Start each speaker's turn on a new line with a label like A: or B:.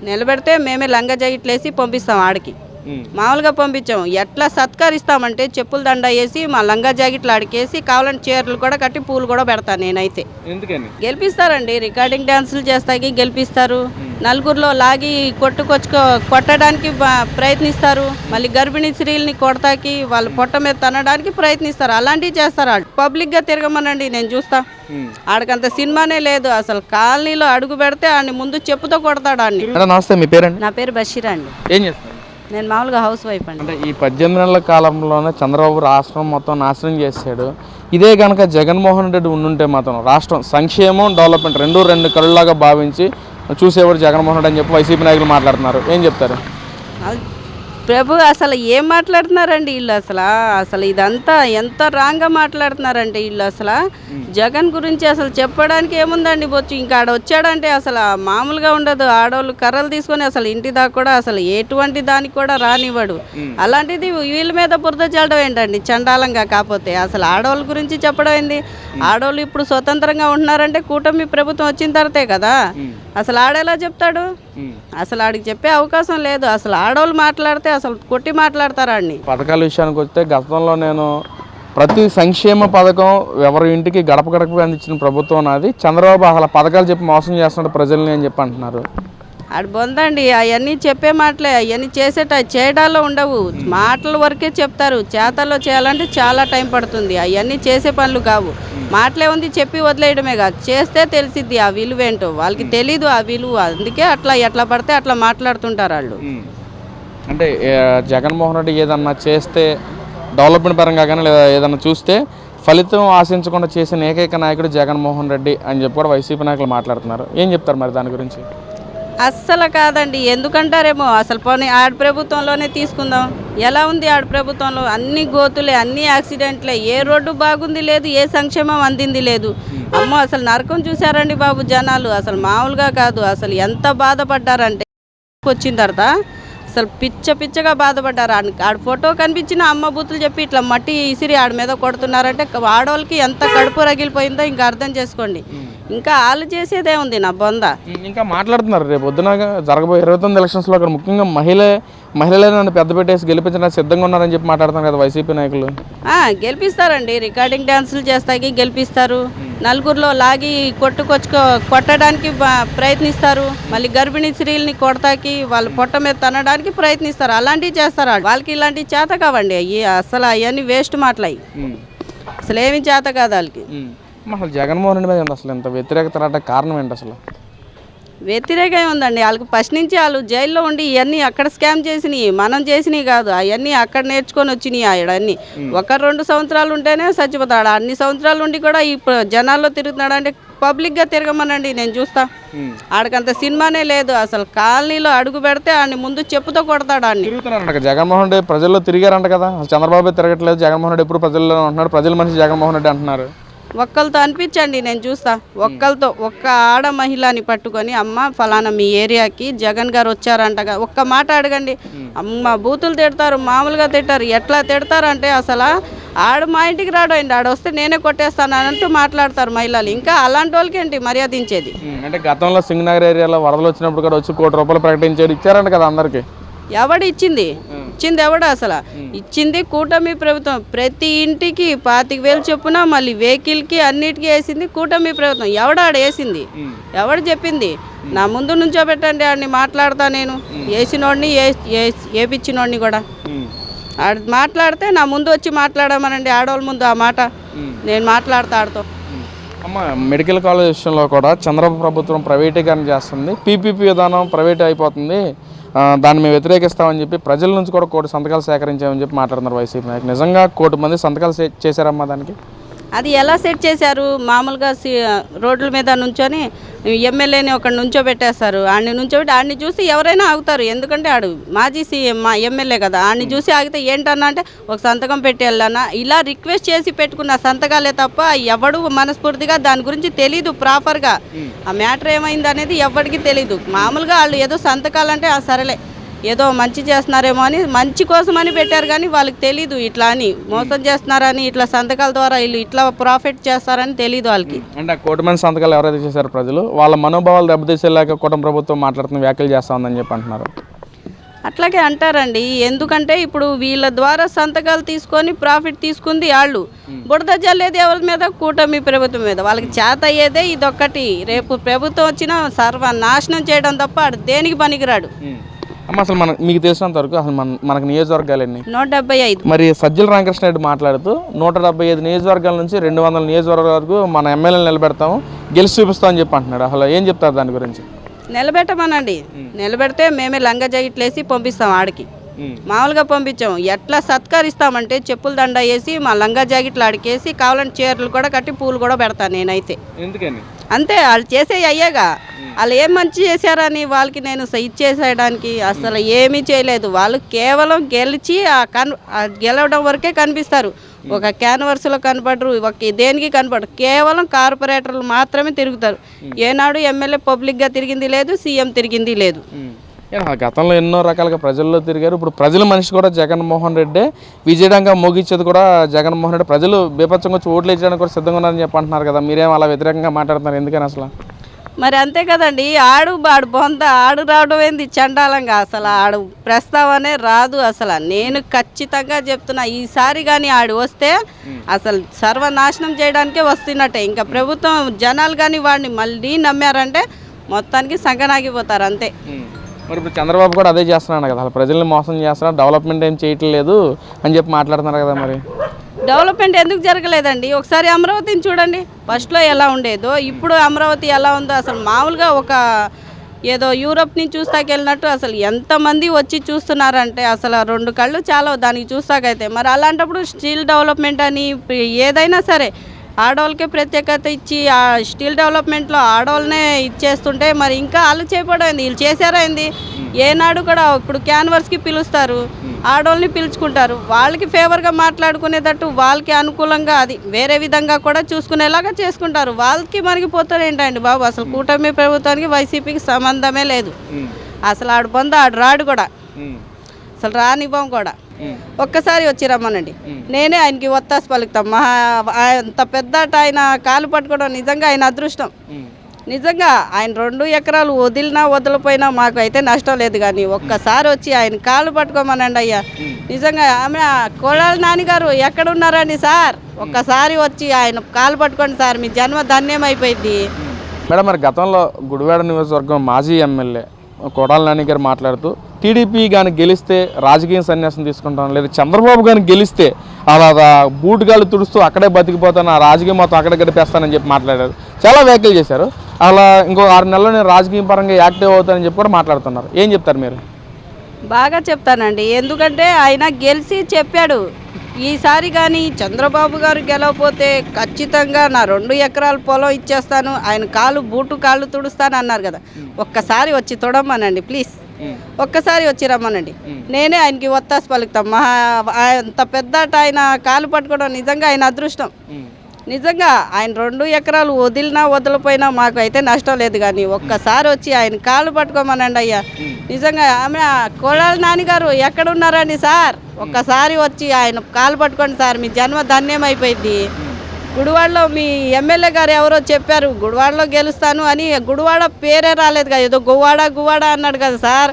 A: నిలబెడితే మేమే లంగా జాకెట్లేసి పంపిస్తాం ఆడికి. మామూలుగా పంపించాము. ఎట్లా సత్కరిస్తామంటే చెప్పుల దండ వేసి మా లంగా జాకెట్లు ఆడికేసి కావాలంటే చీరలు కూడా కట్టి పూలు కూడా పెడతాను నేనైతే.
B: ఎందుకని
A: గెలిపిస్తారండి, రికార్డింగ్ డ్యాన్సులు చేస్తాకి గెలిపిస్తారు, నలుగురిలో లాగి కొట్టడానికి ప్రయత్నిస్తారు, మళ్ళీ గర్భిణీ స్త్రీలని కొడతాకి వాళ్ళ పొట్ట మీద తనడానికి ప్రయత్నిస్తారు. అలాంటివి చేస్తారు. వాళ్ళు పబ్లిక్గా తిరగమనండి, నేను చూస్తా. ఆడికంత సినిమానే లేదు. అసలు కాలనీలో అడుగు పెడితే ఆడిని ముందు చెప్పుతో కొడతాడు ఆడిని.
B: నమస్తే, మీ పేరండి?
A: నా పేరు బషీరా అండి.
B: ఏం చేస్తారు?
A: నేను మామూలుగా హౌస్ వైఫ్ అండి.
B: అంటే ఈ 18 నెలల కాలంలోనే చంద్రబాబు రాష్ట్రం మొత్తం నాశనం చేశాడు. ఇదే కనుక జగన్మోహన్ రెడ్డి ఉండుంటే మాత్రం రాష్ట్రం సంక్షేమం డెవలప్మెంట్ రెండు కళ్ళలాగా భావించి చూసేవాడు జగన్మోహన్ రెడ్డి అని చెప్పి వైసీపీ నాయకులు మాట్లాడుతున్నారు. ఏం చెప్తారు?
A: ప్రభు, అసలు ఏం మాట్లాడుతున్నారండి వీళ్ళు? అసలు ఇదంతా ఎంత రాంగ్గా మాట్లాడుతున్నారంటే వీళ్ళు. అసలు జగన్ గురించి అసలు చెప్పడానికి ఏముందండి బొచ్చు. ఇంకా ఆడ వచ్చాడంటే అసలు మామూలుగా ఉండదు. ఆడవాళ్ళు కర్రలు తీసుకొని అసలు ఇంటి దాకా కూడా అసలు ఎటువంటి దానికి కూడా రానివ్వడు. అలాంటిది వీళ్ళ మీద బురద చల్లడం ఏంటండి చండాలంగా. కాకపోతే అసలు ఆడవాళ్ళ గురించి చెప్పడం ఏంది? ఆడవాళ్ళు ఇప్పుడు స్వతంత్రంగా ఉంటున్నారంటే కూటమి ప్రభుత్వం వచ్చిన తర్వాతే కదా. అసలు ఆడేలా చెప్తాడు? అసలు ఆడికి చెప్పే అవకాశం లేదు. అసలు ఆడవాళ్ళు మాట్లాడితే అసలు కొట్టి మాట్లాడతారా అండి.
B: పథకాల విషయానికి వస్తే గతంలో నేను ప్రతి సంక్షేమ పథకం ఎవరి ఇంటికి గడప గడపగా అందించిన ప్రభుత్వం నాది. చంద్రబాబు అసలు పథకాలు చెప్పి మోసం చేస్తున్నాడు ప్రజల్ని అని చెప్పి అంటున్నారు.
A: ఆడు బొందండి, అవన్నీ చెప్పే మాటలే. అవన్నీ చేయడాల్లో ఉండవు. మాటల వరకే చెప్తారు. చేతల్లో చేయాలంటే చాలా టైం పడుతుంది. అవన్నీ చేసే పనులు కావు. మాటలే ఉంది, చెప్పి వదిలేయడమే కాదు, చేస్తే తెలిసిద్ది ఆ విలువేంటో. వాళ్ళకి తెలీదు ఆ విలువ. అందుకే ఎట్లా పడితే అట్లా మాట్లాడుతుంటారు వాళ్ళు.
B: అంటే జగన్మోహన్ రెడ్డి ఏదన్నా చేస్తే డెవలప్మెంట్ పరంగా కానీ లేదా ఏదన్నా చూస్తే ఫలితం ఆశించకుండా చేసిన ఏకైక నాయకుడు జగన్మోహన్ రెడ్డి అని చెప్పి కూడా వైసీపీ నాయకులు మాట్లాడుతున్నారు. ఏం చెప్తారు మరి దాని గురించి?
A: అస్సలు కాదండి. ఎందుకంటారేమో. అసలు పోనీ ఆడ ప్రభుత్వంలోనే తీసుకుందాం. ఎలా ఉంది ఆడ ప్రభుత్వంలో? అన్ని గోతులే, అన్ని యాక్సిడెంట్లే, ఏ రోడ్డు బాగుంది లేదు, ఏ సంక్షేమం అందింది లేదు. అమ్మో, అసలు నరకం చూసారండి బాబు జనాలు. అసలు మామూలుగా కాదు. అసలు ఎంత బాధపడ్డారంటే వచ్చిన తర్వాత అసలు పిచ్చగా బాధపడ్డారు. ఆడ ఫోటో కనిపించిన అమ్మ బూతులు చెప్పి ఇట్లా మట్టి ఇసిరి ఆడ మీద కొడుతున్నారంటే ఆడవాళ్ళకి ఎంత కడుపు రగిలిపోయిందో ఇంకా అర్థం చేసుకోండి. ఇంకా వాళ్ళు చేసేదే ఉంది నా బొంద.
B: ఇంకా మాట్లాడుతున్నారు రేపు పొద్దున జరగబోయే 29 ఎలక్షన్స్లో అక్కడ ముఖ్యంగా మహిళలే నన్ను పెద్ద పెట్టేసి గెలిపించడానికి సిద్ధంగా ఉన్నారని చెప్పి మాట్లాడుతున్నారు కదా వైసీపీ నాయకులు.
A: గెలిపిస్తారండి, రికార్డింగ్ డ్యాన్సులు చేస్తాకి గెలిపిస్తారు, నలుగురిలో లాగి కొట్టడానికి ప్రయత్నిస్తారు, మళ్ళీ గర్భిణీ స్త్రీలని కొడతాకి వాళ్ళ పొట్ట మీద తనడానికి ప్రయత్నిస్తారు. అలాంటివి చేస్తారు. వాళ్ళకి ఇలాంటివి చేత కావండి. అయ్యి అసలు అవన్నీ వేస్ట్ మాటలు. అసలు ఏమి చేత కాదు వాళ్ళకి.
B: అసలు జగన్మోహన్ రెడ్డి మీద అసలు ఎంత వ్యతిరేకత రావడానికి కారణం ఏంటి? అసలు
A: వ్యతిరేకం ఉందండి వాళ్ళకి. ఫస్ట్ నుంచి వాళ్ళు జైల్లో ఉండి ఇవన్నీ అక్కడ స్కామ్ చేసినాయి, మనం చేసినవి కాదు. అవన్నీ అక్కడ నేర్చుకొని వచ్చినాయి. ఆడన్నీ 1-2 సంవత్సరాలు ఉంటేనే చచ్చిపోతాడు. అన్ని సంవత్సరాలు ఉండి కూడా ఈ జనాల్లో తిరుగుతున్నాడు అంటే పబ్లిక్గా తిరగమనండి, నేను చూస్తా. ఆడికంత సినిమానే లేదు. అసలు కాలనీలో అడుగు పెడితే ఆడిని ముందు చెప్పుతో కొడతాడు ఆడిని.
B: తిరుగుతున్నారంట జగన్మోహన్ రెడ్డి, ప్రజల్లో తిరిగారంట కదా. చంద్రబాబు తిరగట్లేదు, జగన్మోహన్ రెడ్డి ఎప్పుడు ప్రజల్లో ఉంటున్నాడు, ప్రజల మనిషి జగన్మోహన్ రెడ్డి అంటున్నారు.
A: ఒక్కరితో అనిపించండి, నేను చూస్తా. ఒక్క ఆడ మహిళని పట్టుకొని అమ్మ ఫలానా మీ ఏరియాకి జగన్ గారు వచ్చారంటగా ఒక్క మాట అడగండి. అమ్మ బూతులు తిడతారు, మామూలుగా తిడతారు. ఎట్లా తిడతారు అంటే అసలు ఆడు మా ఇంటికి రాడండి, ఆడ వస్తే నేనే కొట్టేస్తాను అంటూ మాట్లాడతారు మహిళలు. ఇంకా అలాంటి వాళ్ళకి ఏంటి మర్యాదించేది? అంటే
B: గతంలో సింగనగర్ ఏరియాలో వరదలు వచ్చినప్పుడు కూడా వచ్చి ₹1 కోటి ప్రకటించారు, ఇచ్చారంట కదా అందరికి.
A: ఎవడు ఇచ్చింది ఎవడు? అసలు ఇచ్చింది కూటమి ప్రభుత్వం. ప్రతి ఇంటికి 25,000 చొప్పున మళ్ళీ వెహికల్కి అన్నిటికీ వేసింది కూటమి ప్రభుత్వం. ఎవడాడ వేసింది? ఎవడు చెప్పింది? నా ముందు నుంచో పెట్టండి, ఆడిని మాట్లాడతా నేను. వేసినోడిని వేపించినోడిని కూడా. ఆడు మాట్లాడితే నా ముందు వచ్చి మాట్లాడమనండి, ఆడవాళ్ళ ముందు ఆ మాట. నేను మాట్లాడతా ఆడుతో.
B: అమ్మ, మెడికల్ కాలేజ్ విషయంలో కూడా చంద్రబాబు ప్రభుత్వం ప్రైవేటీకరణ చేస్తుంది, పీపీపీ విధానం ప్రైవేట్ అయిపోతుంది, దాన్ని మేము వ్యతిరేకిస్తామని చెప్పి ప్రజల నుంచి కూడా 1 కోటి సంతకాలు సేకరించామని చెప్పి మాట్లాడుతున్నారు వైసీపీ నాయకులు. నిజంగా 1 కోటి మంది సంతకాలు చేశారమ్మా దానికి?
A: అది ఎలా సెట్ చేశారు? మామూలుగా రోడ్ల మీద నుంచొని ఎమ్మెల్యేని ఒకటి నుంచోబెట్టేస్తారు. ఆడిని నుంచోబెట్టి ఆడిని చూసి ఎవరైనా ఆగుతారు. ఎందుకంటే ఆడు మాజీ మా ఎమ్మెల్యే కదా. ఆడిని చూసి ఆగితే ఏంటన్నా అంటే ఒక సంతకం పెట్టి వెళ్ళానా ఇలా రిక్వెస్ట్ చేసి పెట్టుకున్న సంతకాలే తప్ప ఎవడు మనస్ఫూర్తిగా దాని గురించి తెలీదు ప్రాపర్గా. ఆ మ్యాటర్ ఏమైంది అనేది ఎవరికి తెలీదు. మామూలుగా వాళ్ళు ఏదో సంతకాలంటే సరేలే ఏదో మంచి చేస్తున్నారేమో అని మంచి కోసమని పెట్టారు, కానీ వాళ్ళకి తెలీదు ఇట్లా అని మోసం చేస్తున్నారని, ఇట్లా సంతకాల ద్వారా వీళ్ళు ఇట్లా ప్రాఫిట్ చేస్తారని తెలీదు వాళ్ళకి.
B: అంటే ఆ 1,00,00,000 మంది సంతకాలు ఎవరైతే చేశారో ప్రజలు వాళ్ళ మనోభావాలు దెబ్బతీసేలాగా కూటమి ప్రభుత్వం మాట్లాడుతున్న వ్యాఖ్యలు చేస్తా ఉందని చెప్పి అంటున్నారు.
A: అట్లాగే అంటారండి. ఎందుకంటే ఇప్పుడు వీళ్ళ ద్వారా సంతకాలు తీసుకొని ప్రాఫిట్ తీసుకుంది వాళ్ళు, బుడద జల్లేది ఎవరి మీద? కూటమి ప్రభుత్వం మీద. వాళ్ళకి చేత అయ్యేదే ఇదొక్కటి. రేపు ప్రభుత్వం వచ్చినా సర్వనాశనం చేయడం తప్ప ఆడు దేనికి పనికిరాడు.
B: అమ్మ అసలు మీకు తెలిసినంత వరకు అసలు మనకు నియోజకవర్గాలు ఎన్ని?
A: 175.
B: మరి సజ్జల రామకృష్ణ రెడ్డి మాట్లాడుతూ 175 నియోజకవర్గాల నుంచి 200 నియోజకవర్గాల వరకు మన ఎమ్మెల్యేలు నిలబెడతాము, గెలిచి చూపిస్తాం అని చెప్పి అంటున్నాడు. అసలు ఏం చెప్తారు దాని గురించి?
A: నిలబెట్టమనండి. నిలబెడితే మేమే లంగా జాకెట్లేసి పంపిస్తాం ఆడికి. మామూలుగా పంపించాం. ఎట్లా సత్కరిస్తామంటే చెప్పుల దండ వేసి మా లంగా జాకెట్లు ఆడికేసి కావాలంటే చీరలు కూడా కట్టి పూలు కూడా పెడతాను నేనైతే.
B: ఎందుకని?
A: అంతే, వాళ్ళు చేసే అయ్యేగా. వాళ్ళు ఏం మంచి చేశారని వాళ్ళకి నేను ఇచ్చేసేయడానికి అసలు ఏమీ చేయలేదు. వాళ్ళు కేవలం గెలిచి ఆ గెలవడం వరకే కనిపిస్తారు. ఒక క్యాన్వర్స్లో కనపడరు, ఒక దేనికి కనపడరు. కేవలం కార్పొరేటర్లు మాత్రమే తిరుగుతారు. ఏనాడు ఎమ్మెల్యే పబ్లిక్గా తిరిగింది లేదు, సీఎం తిరిగింది లేదు.
B: గతంలో ఎన్నో రకాలుగా ప్రజల్లో తిరిగారు. ఇప్పుడు ప్రజల మనిషి కూడా జగన్మోహన్ రెడ్డి, విజయడంగా మోగించేది కూడా జగన్మోహన్ రెడ్డి. ప్రజలు బీభత్సంగా వచ్చి ఓట్లు వేయడానికి కూడా సిద్ధంగా ఉన్నారని చెప్పి అంటున్నారు కదా, మీరేం అలా వ్యతిరేకంగా మాట్లాడుతున్నారు? ఎందుకని అసలు?
A: మరి అంతే కదండి. ఆడు బొంద ఆడు రావడం ఏంది చండాలంగా? అసలు ఆడు ప్రస్తావనే రాదు అసలు. నేను ఖచ్చితంగా చెప్తున్నా, ఈసారి కానీ ఆడు వస్తే అసలు సర్వనాశనం చేయడానికే వస్తున్నట్టే. ఇంకా ప్రభుత్వం జనాలు కానీ వాడిని మళ్ళీ నమ్మారంటే మొత్తానికి సంకనాగిపోతారు అంతే.
B: మరి ఇప్పుడు చంద్రబాబు కూడా అదే చేస్తున్నాడు కదా, అసలు ప్రజల్ని మోసం చేస్తున్నాడు, డెవలప్మెంట్ ఏం చేయట్లేదు అని చెప్పి మాట్లాడుతున్నారు కదా. మరి
A: డెవలప్మెంట్ ఎందుకు జరగలేదండి? ఒకసారి అమరావతిని చూడండి, ఫస్ట్లో ఎలా ఉండేదో ఇప్పుడు అమరావతి ఎలా ఉందో. అసలు మామూలుగా ఒక ఏదో యూరోప్ నుంచి చూస్తాకెళ్ళినట్టు అసలు ఎంతమంది వచ్చి చూస్తున్నారంటే అసలు 2 కళ్ళు చాలా దానికి చూస్తాకైతే. మరి అలాంటప్పుడు స్టీల్ డెవలప్మెంట్ అని ఏదైనా సరే ఆడవాళ్ళకే ప్రత్యేకత ఇచ్చి ఆ స్టీల్ డెవలప్మెంట్లో ఆడవాళ్ళనే ఇచ్చేస్తుంటే మరి ఇంకా వాళ్ళు చేయబడింది, వీళ్ళు చేశారా ఏంది? ఏనాడు కూడా ఇప్పుడు క్యాన్వర్స్కి పిలుస్తారు, ఆడవాళ్ళని పిలుచుకుంటారు, వాళ్ళకి ఫేవర్గా మాట్లాడుకునేటట్టు వాళ్ళకి అనుకూలంగా అది వేరే విధంగా కూడా చూసుకునేలాగా చేసుకుంటారు. వాళ్ళకి మరిగిపోతారు ఏంటండి బాబు? అసలు కూటమి ప్రభుత్వానికి వైసీపీకి సంబంధమే లేదు. అసలు ఆడు పొంద ఆడు రాడు కూడా, అసలు రానివ్వం కూడా. ఒక్కసారి వచ్చి రమ్మనండి, నేనే ఆయనకి ఒత్తాసు పలుకుతాం. అంత పెద్ద ఆయన కాలు పట్టుకోవడం నిజంగా ఆయన అదృష్టం. నిజంగా ఆయన 2 ఎకరాలు వదిలినా వదిలిపోయినా మాకు అయితే నష్టం లేదు, కానీ ఒక్కసారి వచ్చి ఆయన కాలు పట్టుకోమనండి అయ్యా. నిజంగా ఆమె కోడాల నాన్నగారు ఎక్కడున్నారండి సార్? ఒక్కసారి వచ్చి ఆయన కాలు పట్టుకోండి సార్, మీ జన్మ ధన్యం అయిపోయింది.
B: మేడం, మరి గతంలో గుడివాడ నియోజకవర్గం మాజీ ఎమ్మెల్యే కొడాల నాని గారు మాట్లాడుతూ టీడీపీ కానీ గెలిస్తే రాజకీయ సన్యాసం తీసుకుంటాను, లేదా చంద్రబాబు కానీ గెలిస్తే అలా బూటుగాళ్ళు తుడుస్తూ అక్కడే బతికిపోతాను, ఆ రాజకీయం మొత్తం అక్కడే గడిపేస్తానని చెప్పి మాట్లాడారు. చాలా వ్యాఖ్యలు చేశారు. అలా ఇంకో 6 నెలల్లో నేను రాజకీయ పరంగా యాక్టివ్ అవుతానని చెప్పి కూడా మాట్లాడుతున్నారు. ఏం చెప్తారు మీరు?
A: బాగా చెప్తానండి. ఎందుకంటే ఆయన గెలిచి చెప్పాడు, ఈసారి కానీ చంద్రబాబు గారు గెలవపోతే ఖచ్చితంగా నా 2 ఎకరాల పొలం ఇచ్చేస్తాను, ఆయన బూటు కాళ్ళు తుడుస్తాను అన్నారు కదా. ఒక్కసారి వచ్చి తొడమ్మనండి ప్లీజ్, ఒక్కసారి వచ్చి రమ్మనండి, నేనే ఆయనకి ఒత్తాసు పలుకుతాం. అంత పెద్ద ఆయన కాలు పట్టుకోవడం నిజంగా ఆయన అదృష్టం. నిజంగా ఆయన 2 ఎకరాలు వదిలినా వదిలిపోయినా మాకు అయితే నష్టం లేదు, కానీ ఒక్కసారి వచ్చి ఆయన కాళ్ళు పట్టుకోమనండి అయ్యా. నిజంగా ఆమె కోడాల నాన్నగారు ఎక్కడున్నారండి సార్? ఒక్కసారి వచ్చి ఆయన కాలు పట్టుకోండి సార్, మీ జన్మ ధన్యం అయిపోయింది. గుడివాడలో మీ ఎమ్మెల్యే గారు ఎవరో చెప్పారు గుడివాడలో గెలుస్తాను అని, గుడివాడ పేరే రాలేదు కదా, ఏదో గువ్వాడ అన్నాడు కదా సార్.